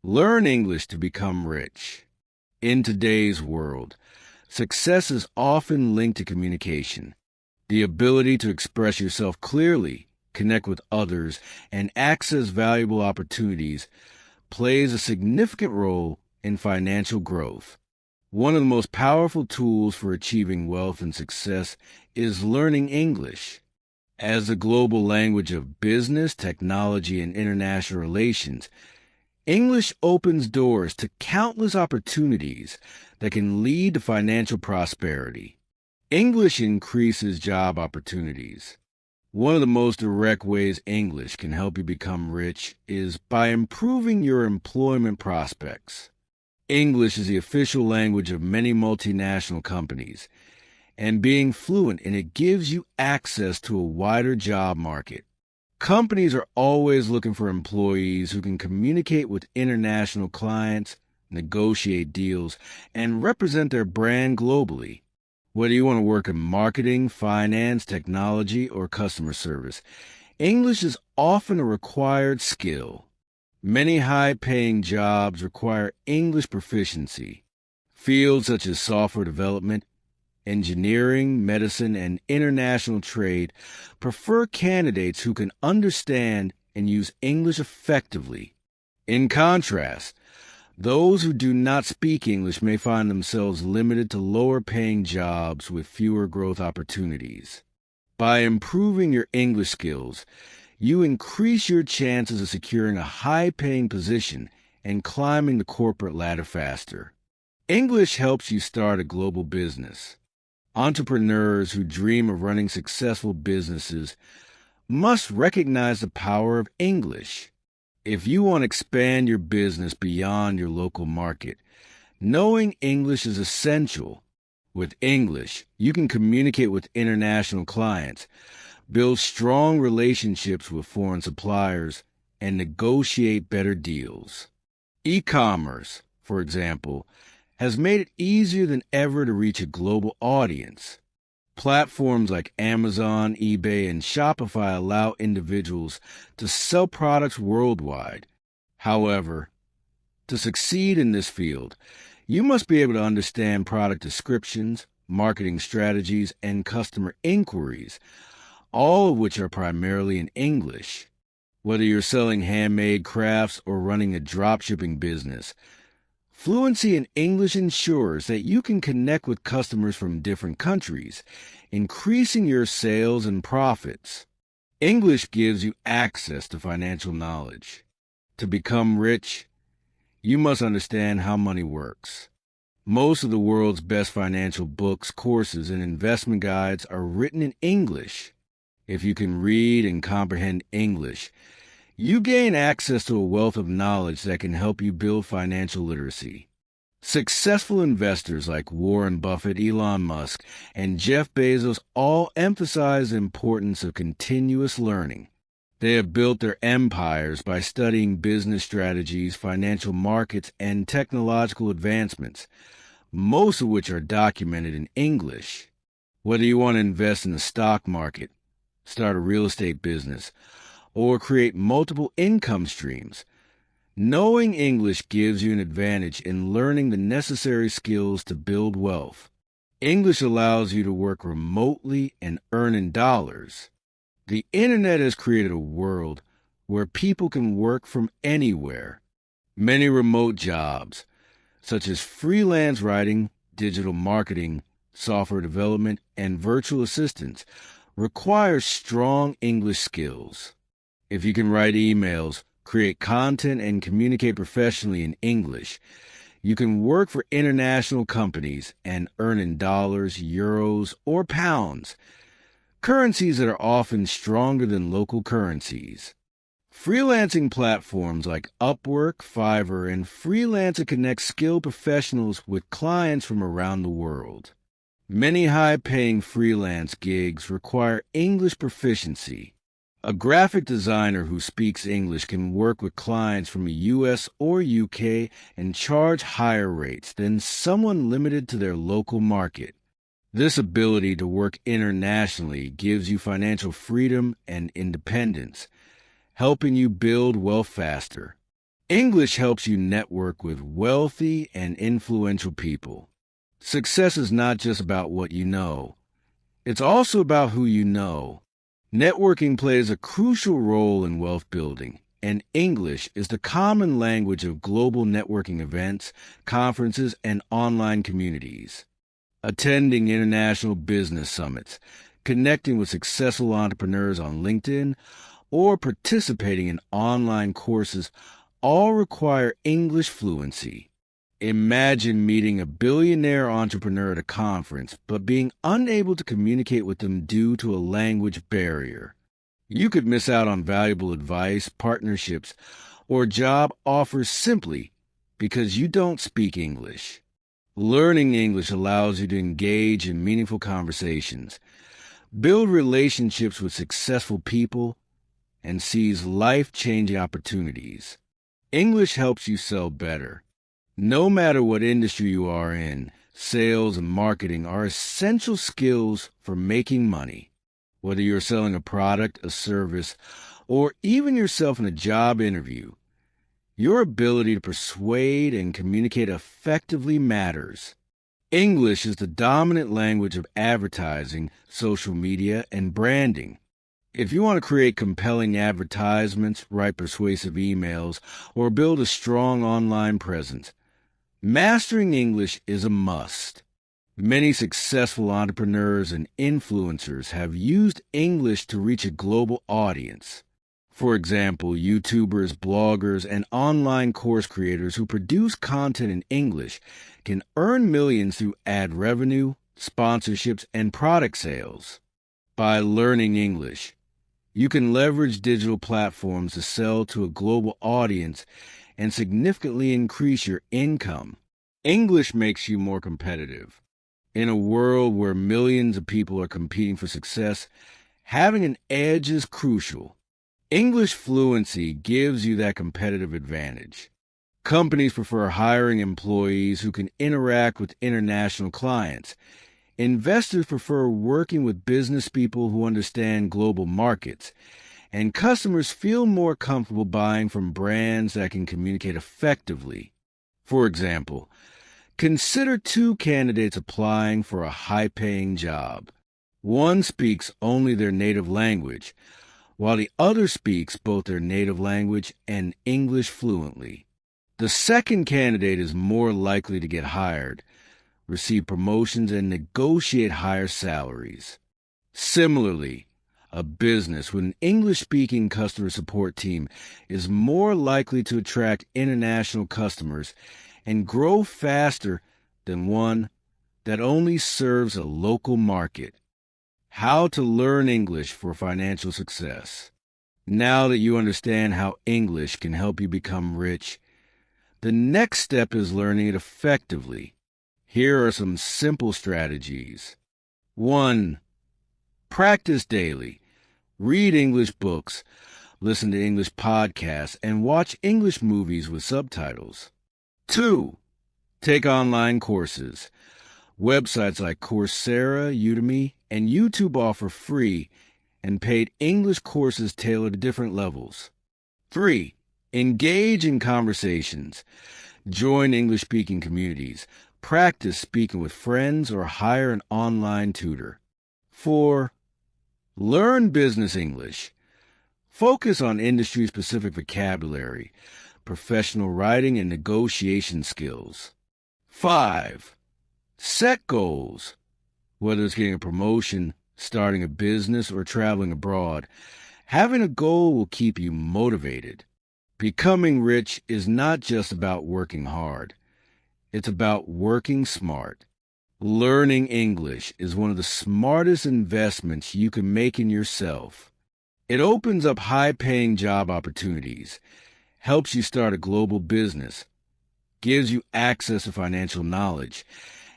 Learn English to become rich. In today's world, success is often linked to communication. The ability to express yourself clearly, connect with others, and access valuable opportunities plays a significant role in financial growth. One of the most powerful tools for achieving wealth and success is learning English. As the global language of business, technology, and international relations, English opens doors to countless opportunities that can lead to financial prosperity. English increases job opportunities. One of the most direct ways English can help you become rich is by improving your employment prospects. English is the official language of many multinational companies, and being fluent in it gives you access to a wider job market. Companies are always looking for employees who can communicate with international clients, negotiate deals, and represent their brand globally. Whether you want to work in marketing, finance, technology, or customer service, English is often a required skill. Many high-paying jobs require English proficiency. Fields such as software development, engineering, medicine, and international trade prefer candidates who can understand and use English effectively. In contrast, those who do not speak English may find themselves limited to lower-paying jobs with fewer growth opportunities. By improving your English skills, you increase your chances of securing a high-paying position and climbing the corporate ladder faster. English helps you start a global business. Entrepreneurs who dream of running successful businesses must recognize the power of English. If you want to expand your business beyond your local market, knowing English is essential. With English, you can communicate with international clients, build strong relationships with foreign suppliers, and negotiate better deals. E-commerce, for example, has made it easier than ever to reach a global audience. Platforms like Amazon, eBay, and Shopify allow individuals to sell products worldwide. However, to succeed in this field, you must be able to understand product descriptions, marketing strategies, and customer inquiries, all of which are primarily in English. Whether you're selling handmade crafts or running a dropshipping business, fluency in English ensures that you can connect with customers from different countries, increasing your sales and profits. English gives you access to financial knowledge. To become rich, you must understand how money works. Most of the world's best financial books, courses, and investment guides are written in English. If you can read and comprehend English, you gain access to a wealth of knowledge that can help you build financial literacy. Successful investors like Warren Buffett, Elon Musk, and Jeff Bezos all emphasize the importance of continuous learning. They have built their empires by studying business strategies, financial markets, and technological advancements, most of which are documented in English. Whether you want to invest in the stock market, start a real estate business, or create multiple income streams, knowing English gives you an advantage in learning the necessary skills to build wealth. English allows you to work remotely and earn in dollars. The internet has created a world where people can work from anywhere. Many remote jobs, such as freelance writing, digital marketing, software development, and virtual assistants, require strong English skills. If you can write emails, create content, and communicate professionally in English, you can work for international companies and earn in dollars, euros, or pounds, currencies that are often stronger than local currencies. Freelancing platforms like Upwork, Fiverr, and Freelancer connect skilled professionals with clients from around the world. Many high-paying freelance gigs require English proficiency. A graphic designer who speaks English can work with clients from the US or UK and charge higher rates than someone limited to their local market. This ability to work internationally gives you financial freedom and independence, helping you build wealth faster. English helps you network with wealthy and influential people. Success is not just about what you know. It's also about who you know. Networking plays a crucial role in wealth building, and English is the common language of global networking events, conferences, and online communities. Attending international business summits, connecting with successful entrepreneurs on LinkedIn, or participating in online courses all require English fluency. Imagine meeting a billionaire entrepreneur at a conference, but being unable to communicate with them due to a language barrier. You could miss out on valuable advice, partnerships, or job offers simply because you don't speak English. Learning English allows you to engage in meaningful conversations, build relationships with successful people, and seize life-changing opportunities. English helps you sell better. No matter what industry you are in, sales and marketing are essential skills for making money. Whether you're selling a product, a service, or even yourself in a job interview, your ability to persuade and communicate effectively matters. English is the dominant language of advertising, social media, and branding. If you want to create compelling advertisements, write persuasive emails, or build a strong online presence, mastering English is a must. Many successful entrepreneurs and influencers have used English to reach a global audience. For example, YouTubers, bloggers, and online course creators who produce content in English can earn millions through ad revenue, sponsorships, and product sales. By learning English, you can leverage digital platforms to sell to a global audience and significantly increase your income. English makes you more competitive. In a world where millions of people are competing for success, having an edge is crucial. English fluency gives you that competitive advantage. Companies prefer hiring employees who can interact with international clients. Investors prefer working with business people who understand global markets, and customers feel more comfortable buying from brands that can communicate effectively. For example, consider two candidates applying for a high-paying job. One speaks only their native language, while the other speaks both their native language and English fluently. The second candidate is more likely to get hired, receive promotions, and negotiate higher salaries. Similarly, a business with an English-speaking customer support team is more likely to attract international customers and grow faster than one that only serves a local market. How to learn English for financial success. Now that you understand how English can help you become rich, the next step is learning it effectively. Here are some simple strategies. 1. Practice daily. Read English books, listen to English podcasts, and watch English movies with subtitles. 2. Take online courses. Websites like Coursera, Udemy, and YouTube offer free and paid English courses tailored to different levels. 3. Engage in conversations. Join English-speaking communities. Practice speaking with friends or hire an online tutor. 4. Learn business English. Focus on industry-specific vocabulary, professional writing, and negotiation skills. 5. Set goals. Whether it's getting a promotion, starting a business, or traveling abroad, having a goal will keep you motivated. Becoming rich is not just about working hard. It's about working smart. Learning English is one of the smartest investments you can make in yourself. It opens up high-paying job opportunities, helps you start a global business, gives you access to financial knowledge,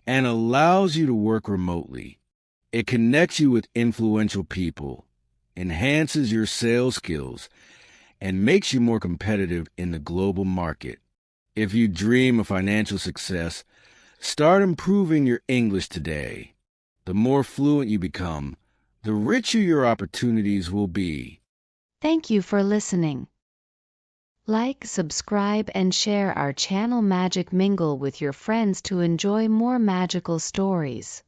and allows you to work remotely. It connects you with influential people, enhances your sales skills, and makes you more competitive in the global market. If you dream of financial success, start improving your English today. The more fluent you become, the richer your opportunities will be. Thank you for listening. Like, subscribe, and share our channel Magic Mingle with your friends to enjoy more magical stories.